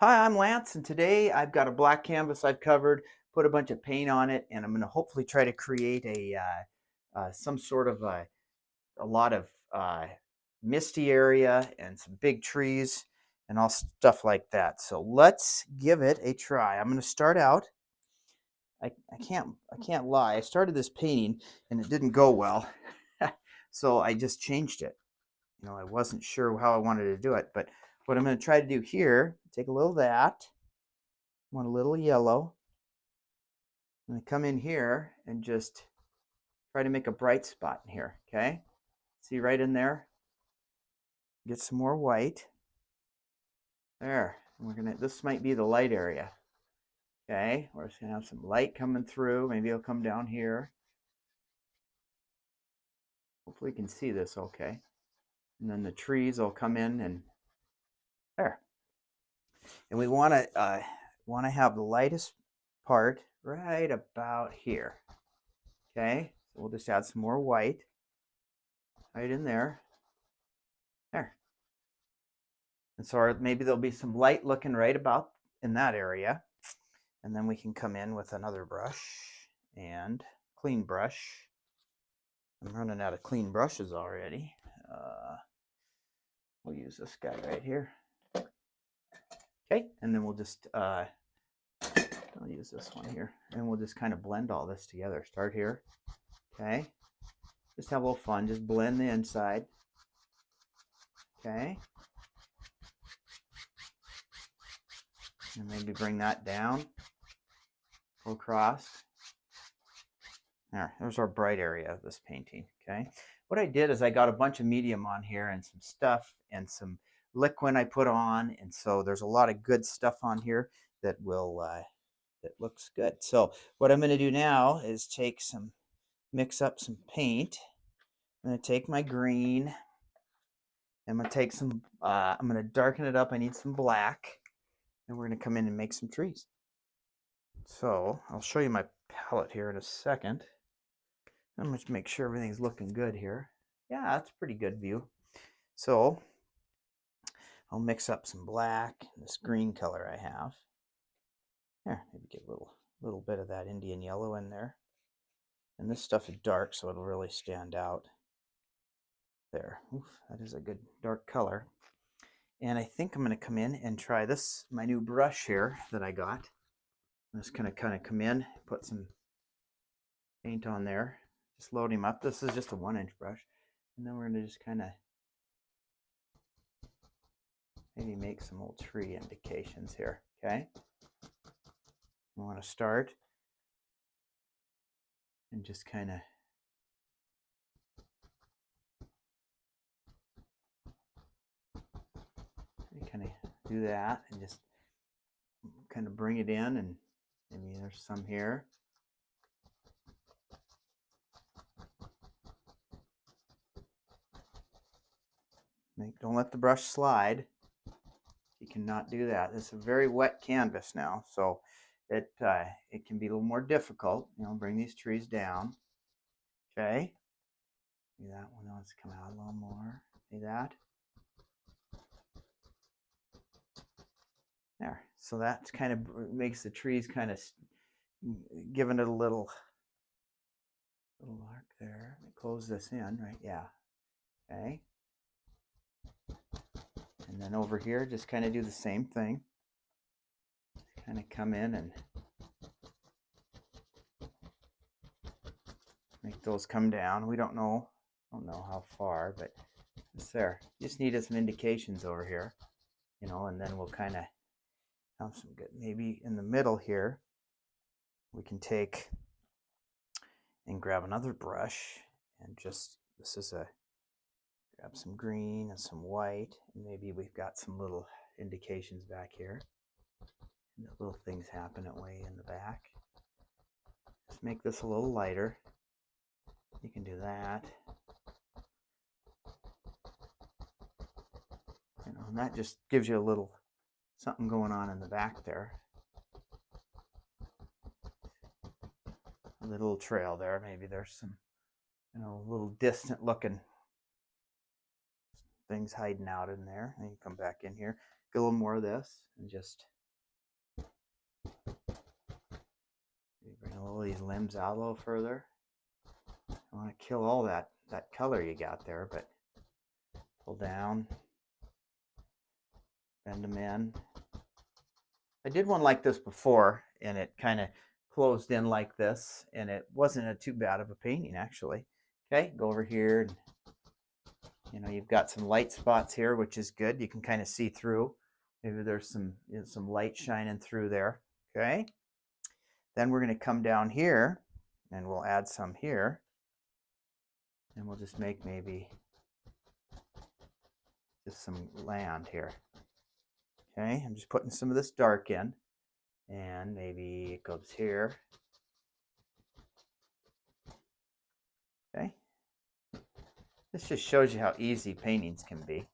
Hi, I'm Lance, and today I've got a black canvas I've covered, put a bunch of paint on it, and I'm going to hopefully try to create some sort of a lot of misty area and some big trees and all stuff like that. So let's give it a try. I'm going to start out. I can't lie. I started this painting and it didn't go well, so I just changed it. I wasn't sure how I wanted to do it, but what I'm going to try to do here, take a little of that. Want a little yellow. I'm going to come in here and just try to make a bright spot in here, okay? See right in there? Get some more white. There. This might be the light area, okay? We're just going to have some light coming through. Maybe it'll come down here. Hopefully you can see this okay. And then the trees will come in and there. And we want to have the lightest part right about here, okay? So we'll just add some more white right in there. There. And so maybe there'll be some light looking right about in that area. And then we can come in with another brush and clean brush. I'm running out of clean brushes already. We'll use this guy right here. Okay, and then we'll just, I'll use this one here. And we'll just kind of blend all this together. Start here, okay? Just have a little fun, just blend the inside. Okay. And maybe bring that down, go across. There's our bright area of this painting, okay? What I did is I got a bunch of medium on here and some stuff and some liquid I put on, and so there's a lot of good stuff on here that that looks good. So what I'm going to do now is mix up some paint. I'm going to take my green. I'm going to take I'm going to darken it up. I need some black, and we're going to come in and make some trees. So I'll show you my palette here in a second. I'm going to make sure everything's looking good here. Yeah, that's a pretty good view. So I'll mix up some black and this green color I have. There, maybe get a little bit of that Indian yellow in there. And this stuff is dark, so it'll really stand out. There, oof, that is a good dark color. And I think I'm going to come in and try this, my new brush here that I got. I'm just going to kind of come in, put some paint on there, just load him up. This is just a 1-inch brush. And then we're going to just kind of maybe make some old tree indications here, okay? We want to start and just kind of do that and just kind of bring it in, and maybe there's some here. Don't let the brush slide. You cannot do that. This is a very wet canvas now, so it can be a little more difficult. Bring these trees down. Okay. Maybe that one wants to come out a little more. See that? There. So that kind of makes the trees kind of giving it a little arc there. Close this in, right? Yeah. Okay. And then over here, just kind of do the same thing. Kind of come in and make those come down. We don't know how far, but it's there. Just needed some indications over here, and then we'll kind of have some good. Maybe in the middle here, we can take and grab another brush and grab some green and some white, and maybe we've got some little indications back here. And the little things happen way in the back. Let's make this a little lighter. You can do that. And that just gives you a little something going on in the back there. A little trail there. Maybe there's some, little distant looking things hiding out in there. And you come back in here. get a little more of this and just bring all these limbs out a little further. I want to kill all that color you got there, but pull down, bend them in. I did one like this before, and it kind of closed in like this, and it wasn't too bad of a painting, actually. Okay, go over here, and you've got some light spots here, which is good. You can kind of see through. Maybe there's some light shining through there. Okay, then we're going to come down here, and we'll add some here, and we'll just make maybe just some land here. Okay, I'm just putting some of this dark in, and maybe it goes here. Okay, this just shows you how easy paintings can be.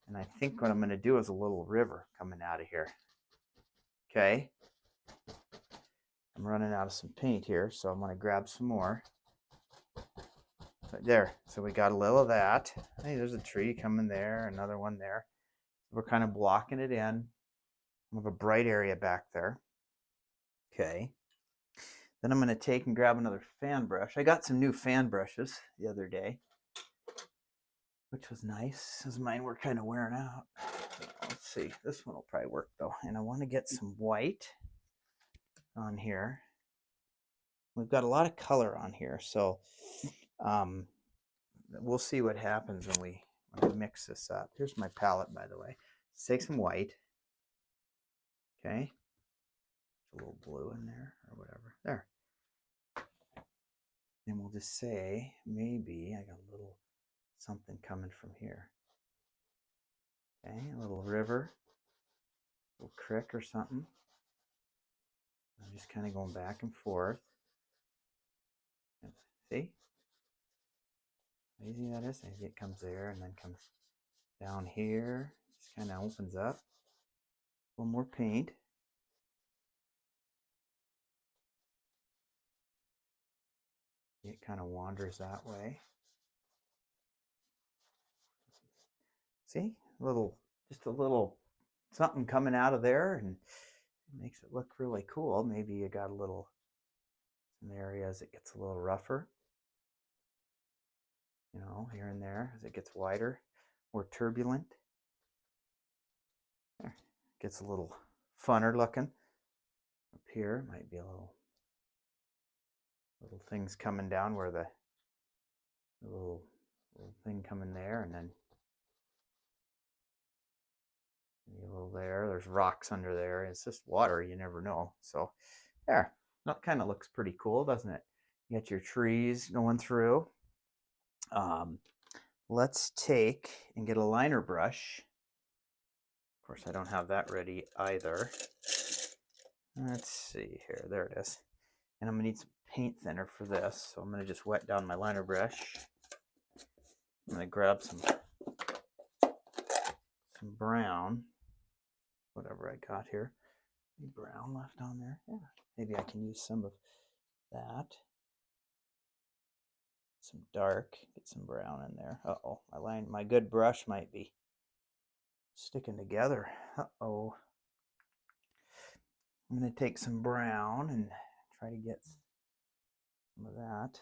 And I think what I'm going to do is a little river coming out of here. Okay, I'm running out of some paint here, so I'm going to grab some more. Right there, so we got a little of that. Hey, there's a tree coming there, another one there. We're kind of blocking it in. We have a bright area back there. Okay. Then I'm going to take and grab another fan brush. I got some new fan brushes the other day, which was nice, as mine were kind of wearing out. Let's see, this one will probably work though. And I want to get some white on here. We've got a lot of color on here, so we'll see what happens when we mix this up. Here's my palette, by the way. Let's take some white. Okay, a little blue in there or whatever. There. And we'll just say, maybe I got a little something coming from here. Okay, a little river, a little creek or something. I'm just kind of going back and forth. See? How easy that is? Maybe it comes there and then comes down here. Just kind of opens up. A little more paint. It kind of wanders that way. See? Just a little something coming out of there, and it makes it look really cool. Maybe you got some areas it gets a little rougher. Here and there as it gets wider, more turbulent. There, gets a little funner looking. Up here might be a little things coming down where the little thing coming there, and then maybe a little there. There's rocks under there. It's just water. You never know. So there, that kind of looks pretty cool, doesn't it? You got your trees going through. Let's take and get a liner brush. Of course, I don't have that ready either. Let's see here. There it is. And I'm going to need some paint thinner for this. So I'm going to just wet down my liner brush. I'm going to grab some brown, whatever I got here. Any brown left on there? Yeah, maybe I can use some of that. Some dark, get some brown in there. Uh-oh, my good brush might be sticking together. Uh-oh. I'm going to take some brown and try to get some of that.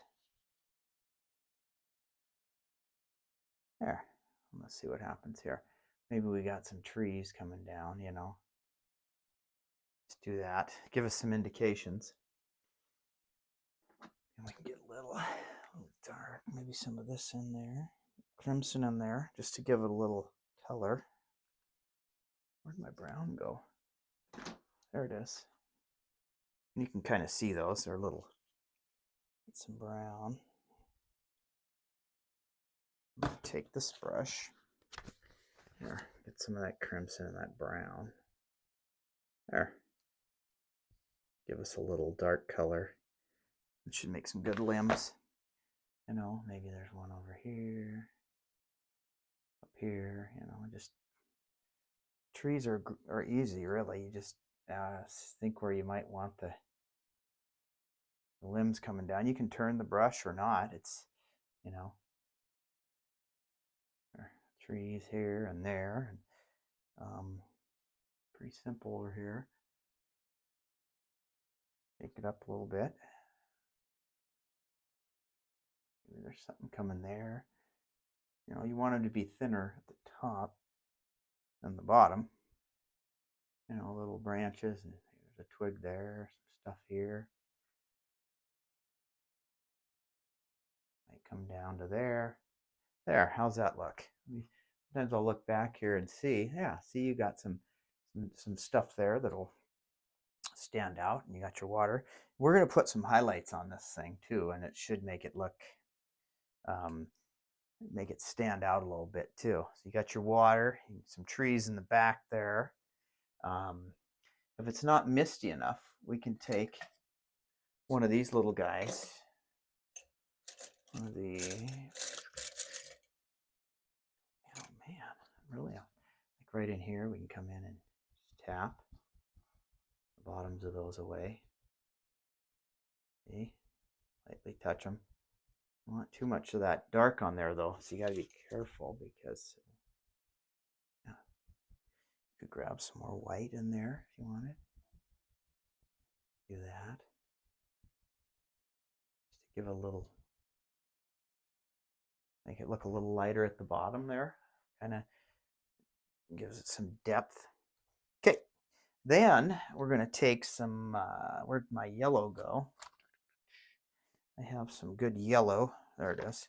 There. Let's see what happens here. Maybe we got some trees coming down, Let's do that. Give us some indications. And we can get a little dark, maybe some of this in there. Crimson in there, just to give it a little color. Where'd my brown go? There it is. You can kind of see those. They're little. Get some brown. Take this brush. There, get some of that crimson and that brown. There. Give us a little dark color. It should make some good limbs. Maybe there's one over here. Up here, just trees are easy, really. You just think where you might want the limbs coming down. You can turn the brush or not. It's, trees here and there. And Pretty simple over here. Take it up a little bit. Maybe there's something coming there. You know, you want them to be thinner at the top than the bottom. You know, little branches, and there's a twig there, some stuff here. Might come down to there. There, how's that look? Sometimes I'll look back here and see, yeah, see you got some stuff there that'll stand out, and you got your water. We're going to put some highlights on this thing too, and it should make it look, make it stand out a little bit too. So you got your water, some trees in the back there. If it's not misty enough, we can take one of these little guys. One of the, oh man, really, like right in here, we can come in and just tap the bottoms of those away. See, lightly touch them. Don't want too much of that dark on there though, so you got to be careful because yeah, you could grab some more white in there if you wanted. Do that. Just to give a little, make it look a little lighter at the bottom there. Kind of gives it some depth. Okay, then we're going to take some, where'd my yellow go? I have some good yellow. There it is.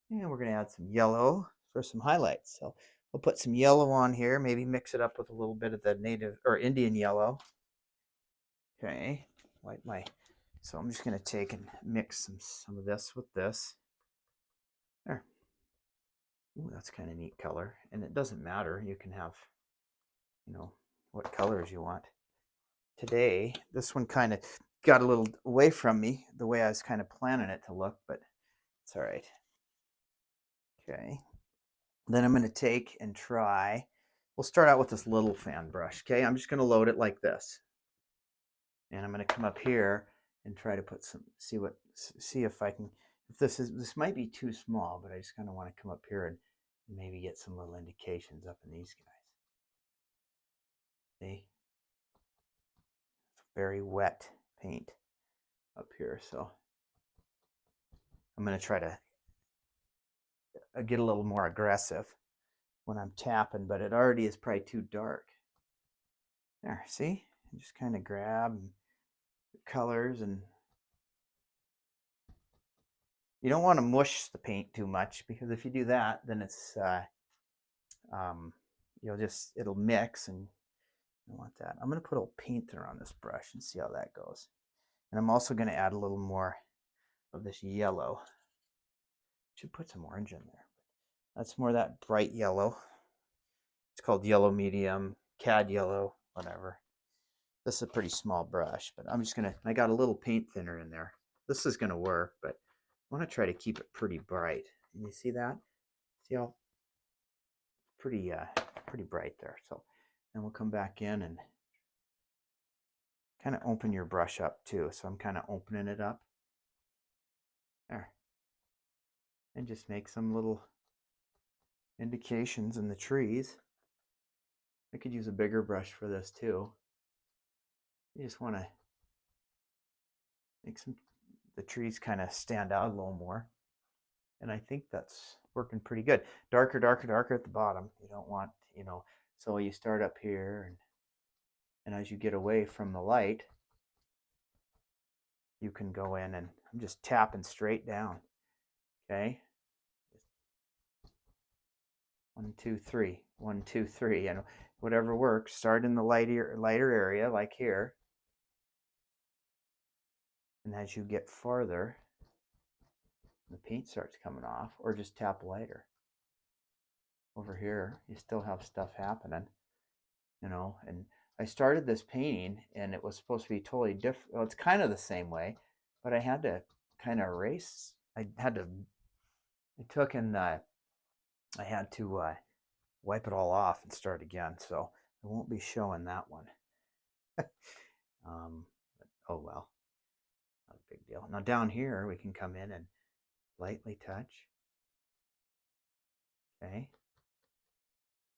And we're going to add some yellow for some highlights. So we'll put some yellow on here, maybe mix it up with a little bit of the native or Indian yellow. Okay, wipe my, so I'm just going to take and mix some of this with this. There. Ooh, that's kind of neat color. And it doesn't matter. You can have, you know, what colors you want. Today, this one kind of got a little away from me, the way I was kind of planning it to look, but it's all right. Okay. Then I'm going to take and try, we'll start out with this little fan brush. Okay, I'm just going to load it like this. And I'm going to come up here and try to put some, see if I can, if this might be too small, but I just kind of want to come up here and maybe get some little indications up in these guys. See? It's very wet paint up here, so I'm going to try to get a little more aggressive when I'm tapping, but it already is probably too dark. There, see? Just kind of grab colors, and you don't want to mush the paint too much, because if you do that, then it's it'll mix, and I want that. I'm going to put a little paint thinner on this brush and see how that goes. And I'm also going to add a little more of this yellow. Should put some orange in there. That's more of that bright yellow. It's called yellow medium, cad yellow, whatever. This is a pretty small brush, but I'm just going to, I got a little paint thinner in there. This is going to work, but I want to try to keep it pretty bright. And you see that? See how pretty bright there. So then we'll come back in and kind of open your brush up too. So I'm kind of opening it up there, and just make some little indications in the trees. I could use a bigger brush for this too. You just want to make the trees kind of stand out a little more. And I think that's working pretty good. Darker, darker, darker at the bottom. You don't want, you know, so you start up here, and as you get away from the light, you can go in, and I'm just tapping straight down. Okay. 1, 2, 3, 1, 2, 3, and whatever works. Start in the lighter area, like here. And as you get farther, the paint starts coming off, or just tap lighter. Over here, you still have stuff happening, you know. And I started this painting, and it was supposed to be totally different. Well, it's kind of the same way, but I had to kind of erase. I had to wipe it all off and start again. So I won't be showing that one. But, oh well, not a big deal. Now down here, we can come in and lightly touch. Okay.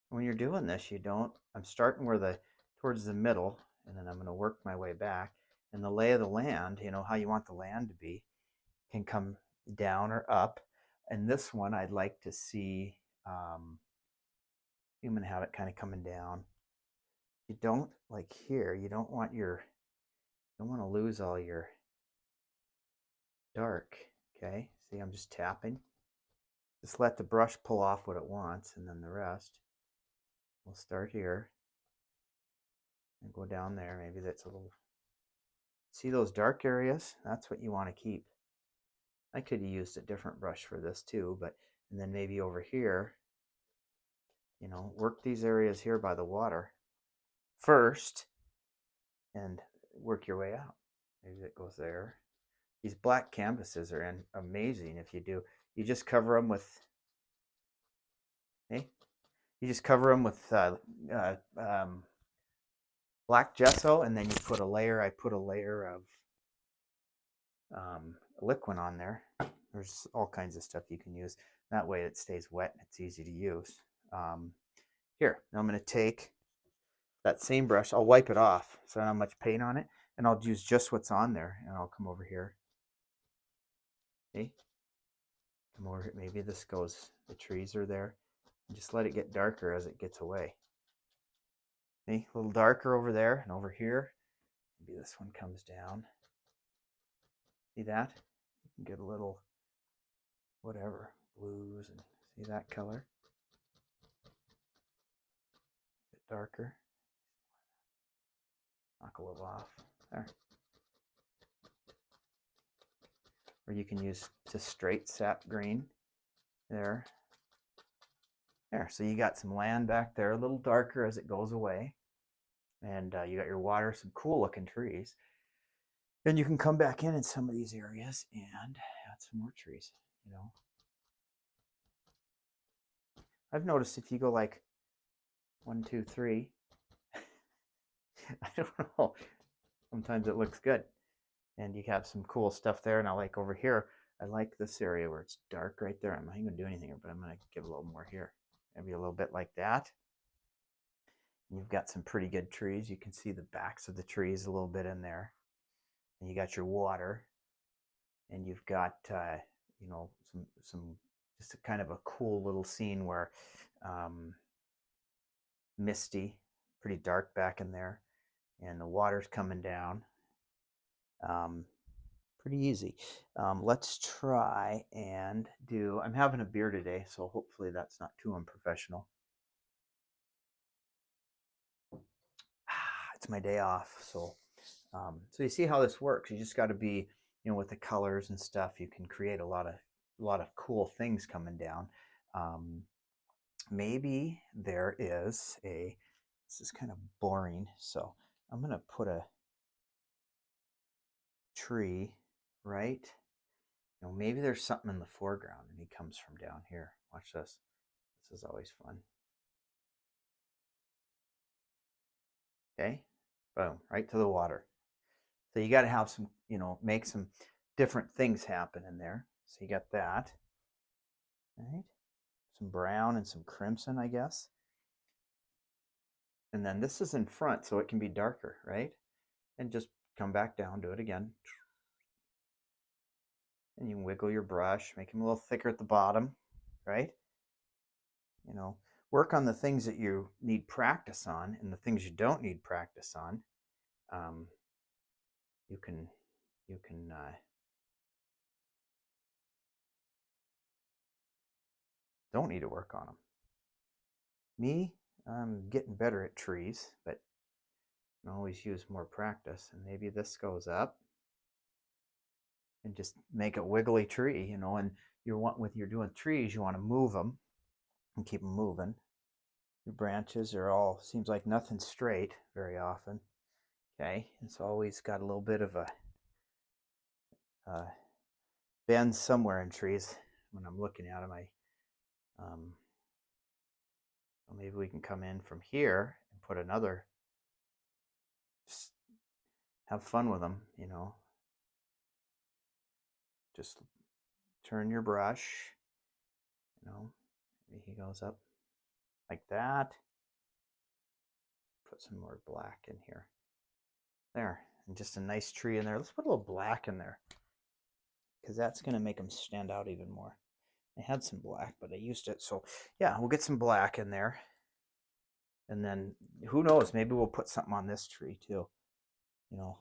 When you're doing this, you don't, I'm starting where the towards the middle, and then I'm going to work my way back. And the lay of the land, you know, how you want the land to be, can come down or up. And this one, I'd like to see, I'm going to have it kind of coming down. You don't, like here, you don't want to lose all your dark, okay? See, I'm just tapping. Just let the brush pull off what it wants, and then the rest. We'll start here and go down there. Maybe that's a little, see those dark areas? That's what you want to keep. I could have used a different brush for this too, but, and then maybe over here, you know, work these areas here by the water first and work your way out. Maybe it goes there. These black canvases are amazing if you do. You just cover them with, hey, you just cover them with black gesso, and then you put a layer. I put a layer of liquid on there. There's all kinds of stuff you can use. That way it stays wet and it's easy to use. Here, now I'm going to take that same brush. I'll wipe it off so I don't have much paint on it, and I'll use just what's on there, and I'll come over here. Okay, come over here. Maybe this goes, the trees are there. And just let it get darker as it gets away. Okay, a little darker over there and over here. Maybe this one comes down. See that? You can get a little, whatever, blues, and see that color? A bit darker. Knock a little off there. Or you can use just straight sap green there. There, so you got some land back there, a little darker as it goes away. And you got your water, some cool looking trees. Then you can come back in some of these areas and add some more trees, you know. I've noticed if you go like 1, 2, 3, I don't know, sometimes it looks good. And you have some cool stuff there. And I like over here, I like this area where it's dark right there. I'm not even going to do anything here, but I'm going to give a little more here. Maybe a little bit like that. And you've got some pretty good trees. You can see the backs of the trees a little bit in there. And you got your water. And you've got, you know, some just a kind of a cool little scene where misty, pretty dark back in there. And the water's coming down. Pretty easy. Let's try and do, I'm having a beer today, so hopefully that's not too unprofessional. It's my day off, so you see how this works. You just got to be, you know, with the colors and stuff, you can create a lot of cool things coming down. Maybe there is this is kind of boring, so I'm going to put a tree right. You know, maybe there's something in the foreground and he comes from down here. Watch this. This is always fun. Okay, boom, right to the water. So you got to have some, you know, make some different things happen in there. So you got that, right? Some brown and some crimson, I guess. And then this is in front, so it can be darker, right? And just come back down, do it again. And you wiggle your brush, make them a little thicker at the bottom, right? You know, work on the things that you need practice on, and the things you don't need practice on. You can don't need to work on them. Me, I'm getting better at trees, but I can always use more practice. And maybe this goes up, and just make a wiggly tree, you know. And you're doing trees, you want to move them and keep them moving. Your branches are all, seems like nothing's straight very often. Okay, it's always got a little bit of a bend somewhere in trees when I'm looking at them. Well, maybe we can come in from here and put another, just have fun with them, you know. Just turn your brush, you know, maybe he goes up like that. put some more black in here. There, and just a nice tree in there. Let's put a little black in there because that's going to make them stand out even more. I had some black, but I used it. So yeah, we'll get some black in there. And then who knows, maybe we'll put something on this tree too. You know,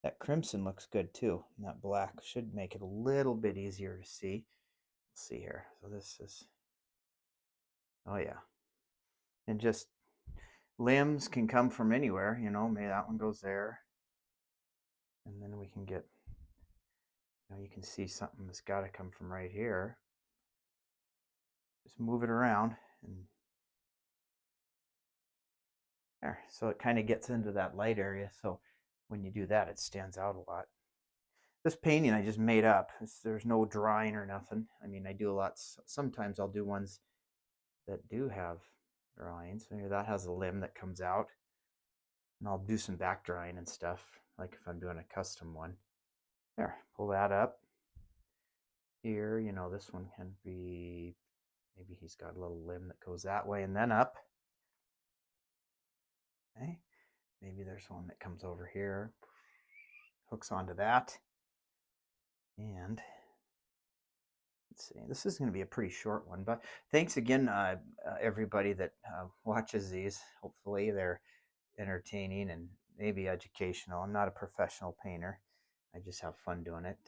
that crimson looks good too. And that black should make it a little bit easier to see. Let's see here. So this is, oh yeah. And just limbs can come from anywhere, you know, maybe that one goes there. And then we can get, you know, you can see something that's got to come from right here. Just move it around and there. So it kind of gets into that light area. So when you do that, it stands out a lot. This painting I just made up. There's no drawing or nothing. I mean, I do a lot. Sometimes I'll do ones that do have drawings. Maybe that has a limb that comes out. And I'll do some back drawing and stuff, like if I'm doing a custom one. There, pull that up. Here, you know, this one can be, maybe he's got a little limb that goes that way and then up. Okay, maybe there's one that comes over here, hooks onto that. And let's see, this is going to be a pretty short one, but thanks again, everybody that watches these. Hopefully they're entertaining and maybe educational. I'm not a professional painter. I just have fun doing it.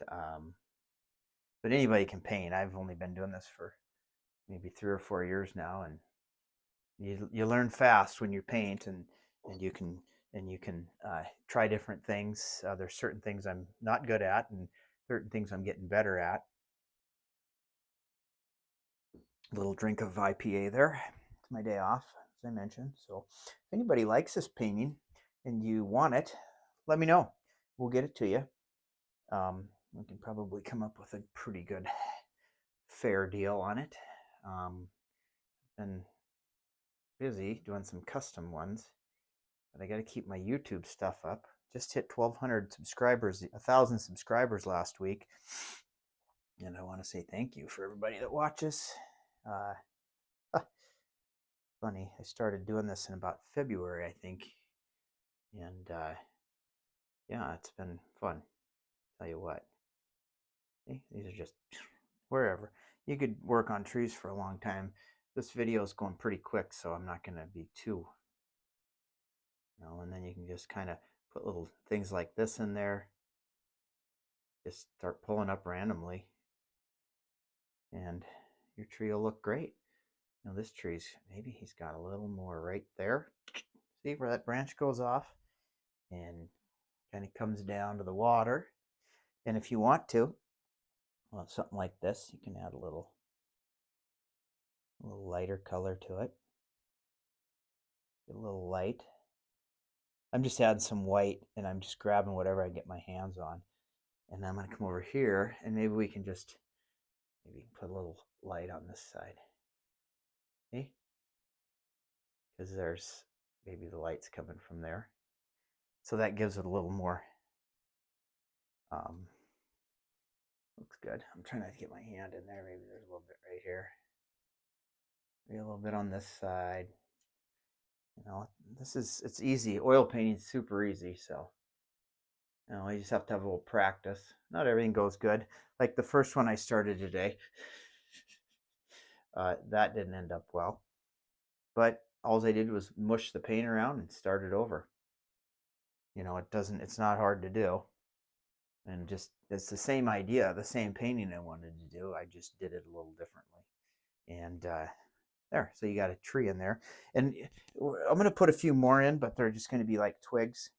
But anybody can paint. I've only been doing this for maybe 3 or 4 years now, and you learn fast when you paint, and you can try different things. There's certain things I'm not good at, and certain things I'm getting better at. A little drink of IPA there. It's my day off, as I mentioned. So if anybody likes this painting and you want it, let me know. We'll get it to you. We can probably come up with a pretty good fair deal on it. Been busy doing some custom ones, but I got to keep my YouTube stuff up. Just hit 1,200 subscribers, 1,000 subscribers last week, and I want to say thank you for everybody that watches. Funny, I started doing this in about February, I think, and yeah, it's been fun. Tell you what, okay, these are just wherever. You could work on trees for a long time. This video is going pretty quick, so I'm not going to be too, you know, and then you can just kind of put little things like this in there. Just start pulling up randomly, and your tree will look great. Now this tree's, maybe he's got a little more right there. See where that branch goes off and kind of comes down to the water. And if you want to, well, something like this, you can add a little lighter color to it. Get a little light. I'm just adding some white, and I'm just grabbing whatever I get my hands on. And I'm going to come over here, and maybe we can just maybe put a little light on this side. Okay? Because there's maybe the light's coming from there. So that gives it a little more, looks good. I'm trying to get my hand in there. Maybe there's a little bit right here. Maybe a little bit on this side. You know, it's easy. Oil painting is super easy, so you know, you just have to have a little practice. Not everything goes good. Like the first one I started today, that didn't end up well. But all I did was mush the paint around and start it over. You know, it's not hard to do. And just, it's the same idea, the same painting I wanted to do. I just did it a little differently. And there, so you got a tree in there. And I'm going to put a few more in, but they're just going to be like twigs.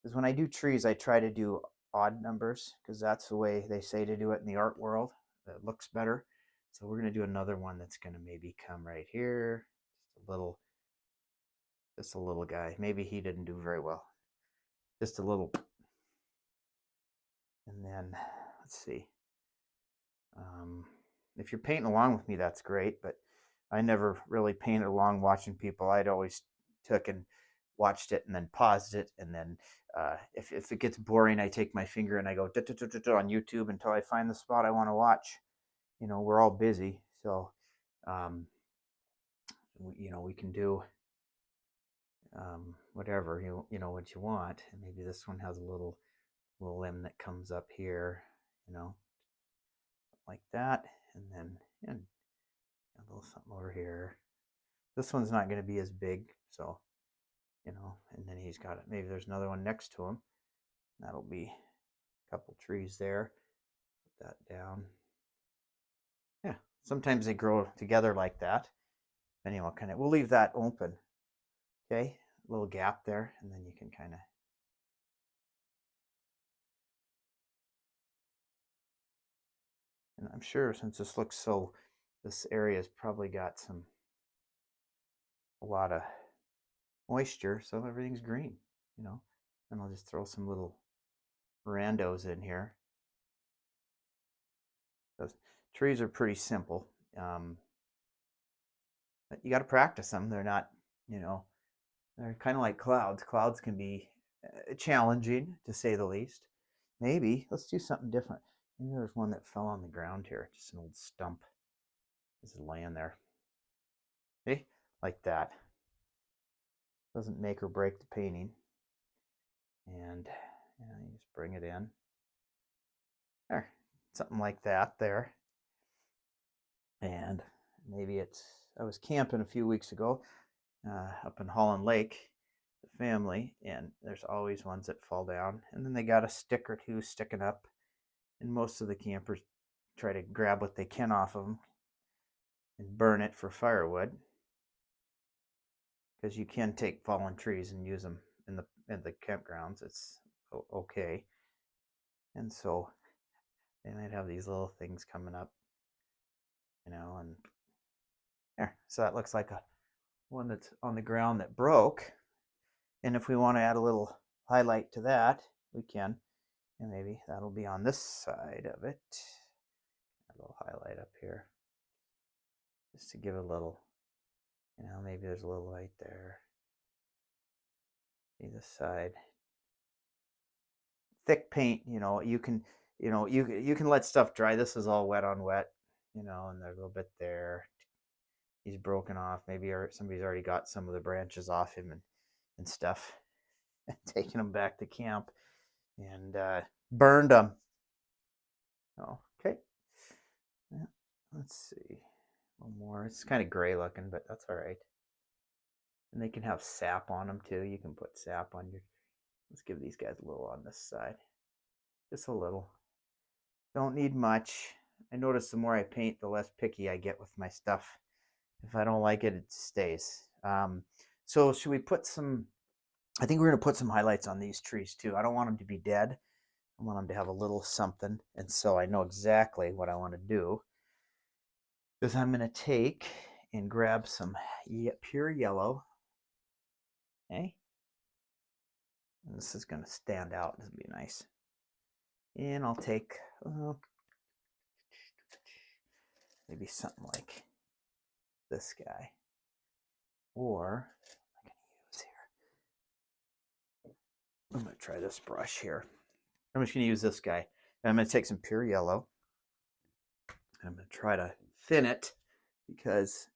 Because when I do trees, I try to do odd numbers, because that's the way they say to do it in the art world. It looks better. So we're going to do another one that's going to maybe come right here. Just a little guy. Maybe he didn't do very well. Just a little. And then, let's see. If you're painting along with me, that's great. But I never really painted along watching people. I'd always took and watched it and then paused it. And then if it gets boring, I take my finger and I go on YouTube until I find the spot I want to watch. You know, we're all busy. So, you know, we can do whatever you know what you want. And maybe this one has a little limb that comes up here, you know, like that, and then a little something over here. This one's not going to be as big, so you know. And then he's got it. Maybe there's another one next to him. That'll be a couple trees there. Put that down. Yeah, sometimes they grow together like that. Depending on what kind of. We'll leave that open. Okay, a little gap there, and then you can kind of. And I'm sure since this looks so, this area's probably got a lot of moisture, so everything's green, you know. And I'll just throw some little randos in here. Those trees are pretty simple, but you got to practice them. They're not, you know, they're kind of like clouds. Clouds can be challenging, to say the least. Maybe let's do something different. Maybe there's one that fell on the ground here, just an old stump. This is laying there. Okay, like that. Doesn't make or break the painting. And you just bring it in. There, something like that there. And maybe I was camping a few weeks ago up in Holland Lake, the family, and there's always ones that fall down. And then they got a stick or two sticking up. And most of the campers try to grab what they can off of them and burn it for firewood, because you can take fallen trees and use them in the campgrounds. It's okay. And so they might have these little things coming up, you know, and there. So that looks like a one that's on the ground that broke. And if we want to add a little highlight to that, we can. And maybe that'll be on this side of it. A little highlight up here, just to give a little, you know, maybe there's a little light there. See this side. Thick paint, you know, you can, you can let stuff dry. This is all wet on wet, you know, and there's a little bit there. He's broken off. Maybe somebody's already got some of the branches off him and stuff, and taking them back to camp and burned them. Oh, okay. Yeah. Let's see. One more. It's kind of gray looking, but that's all right. And they can have sap on them too. You can put sap on your. Let's give these guys a little on this side. Just a little. Don't need much. I notice the more I paint, the less picky I get with my stuff. If I don't like it, it stays. So should we put some? I think we're going to put some highlights on these trees too. I don't want them to be dead. I want them to have a little something. And so I know exactly what I want to do. Is I'm going to take and grab some pure yellow. Okay. And this is going to stand out. This will be nice. And I'll take maybe something like this guy. Or I'm going to try this brush here. I'm just going to use this guy. And I'm going to take some pure yellow. I'm going to try to thin it because,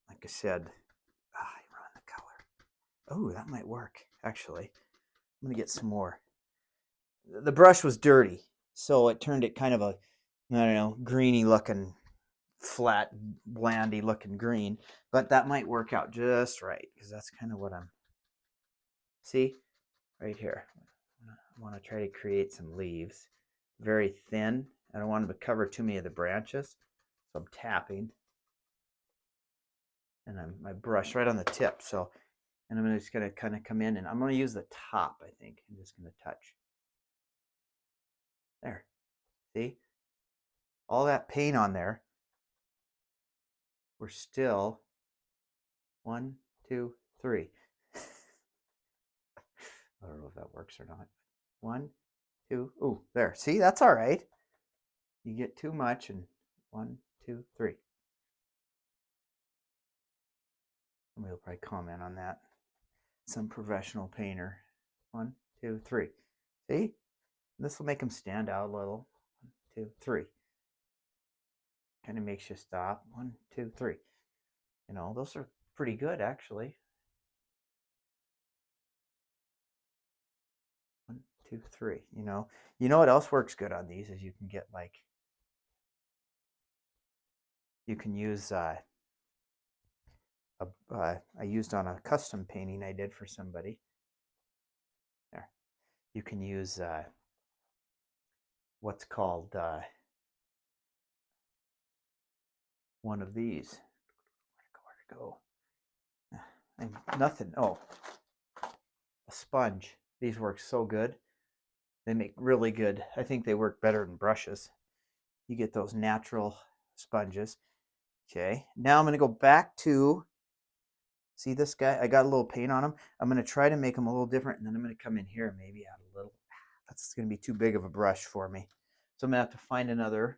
like I said, I run the color. Oh, that might work, actually. I'm going to get some more. The brush was dirty, so it turned it kind of a, I don't know, greeny looking, flat, blandy looking green. But that might work out just right, because that's kind of what I'm, see, right here. I want to try to create some leaves. Very thin. I don't want them to cover too many of the branches. So I'm tapping. And my brush right on the tip. So, and I'm just going to kind of come in, and I'm going to use the top, I think. I'm just going to touch. There. See? All that paint on there. We're still 1, 2, 3. I don't know if that works or not. 1, 2. Ooh, there. See, that's all right. You get too much, and 1, 2, 3. Somebody will probably comment on that. Some professional painter. 1, 2, 3. See? This will make them stand out a little. 1, 2, 3. Kind of makes you stop. 1, 2, 3. You know, those are pretty good, actually. 2, 3. You know what else works good on these is you can get like, you can use I used on a custom painting I did for somebody. There, you can use what's called one of these. Where to go? And nothing. Oh, a sponge. These work so good. They make really good. I think they work better than brushes. You get those natural sponges. Okay, now I'm going to go back to, see this guy? I got a little paint on him. I'm going to try to make him a little different, and then I'm going to come in here and maybe add a little. That's going to be too big of a brush for me. So I'm going to have to find another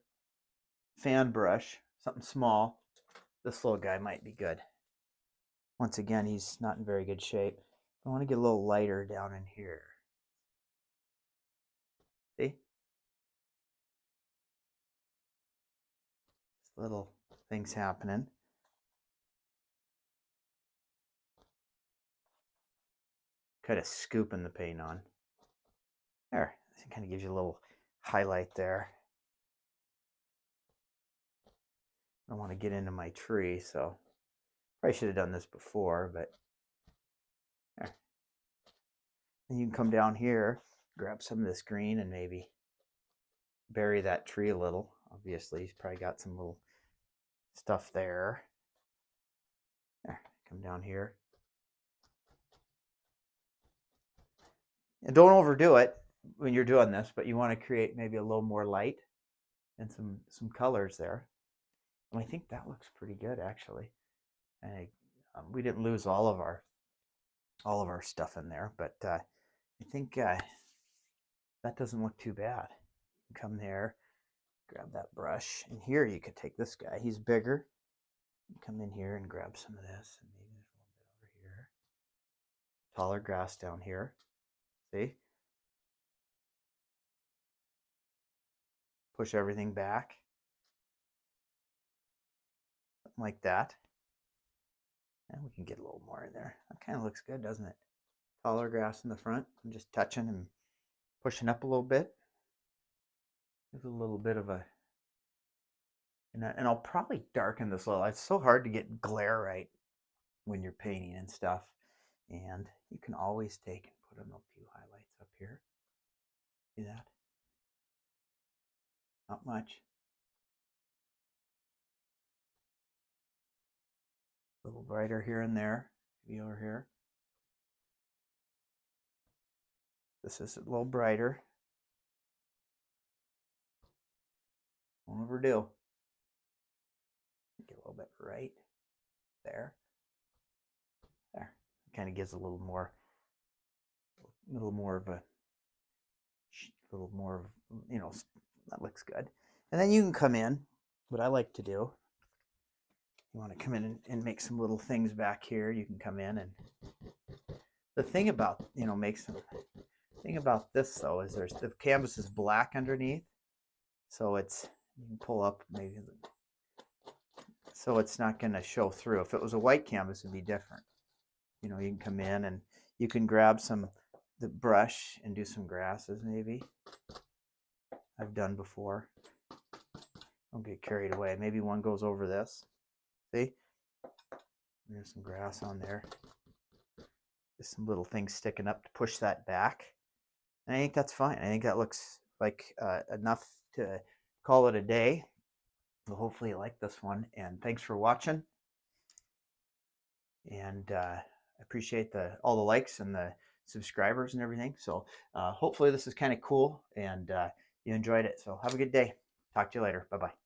fan brush, something small. This little guy might be good. Once again, he's not in very good shape. I want to get a little lighter down in here. See? Little things happening. Kind of scooping the paint on. There, it kind of gives you a little highlight there. I want to get into my tree, so probably should have done this before, but there. And you can come down here, grab some of this green and maybe bury that tree a little. Obviously, he's probably got some little stuff there. There, come down here. And don't overdo it when you're doing this, but you want to create maybe a little more light and some colors there. And I think that looks pretty good, actually. And we didn't lose all of our stuff in there, but I think that doesn't look too bad. You can come there, grab that brush, and here you could take this guy. He's bigger. Come in here and grab some of this, and maybe there's a little bit over here. Taller grass down here. See? Push everything back. Something like that. And we can get a little more in there. That kind of looks good, doesn't it? Taller grass in the front. I'm just touching and pushing up a little bit. There's a little bit of a, and I'll probably darken this a little. It's so hard to get glare right when you're painting and stuff. And you can always take and put in a few highlights up here. See that? Not much. A little brighter here and there. Maybe over here. This is a little brighter. Don't overdo. Get a little bit right there. There. Kind of gives a little more of a, that looks good. And then you can come in. What I like to do, you want to come in and make some little things back here. You can come in, and the thing about thing about this though is the canvas is black underneath, so it's, you can pull up maybe, so it's not going to show through. If it was a white canvas, it'd be different. You can come in and you can grab the brush and do some grasses maybe. I've done before. Don't get carried away. Maybe one goes over this. See? There's some grass on there. Just some little things sticking up to push that back. And I think that's fine. I think that looks like enough to call it a day. Well, hopefully you like this one. And thanks for watching. And I appreciate all the likes and the subscribers and everything. So hopefully this is kind of cool and you enjoyed it. So have a good day. Talk to you later. Bye-bye.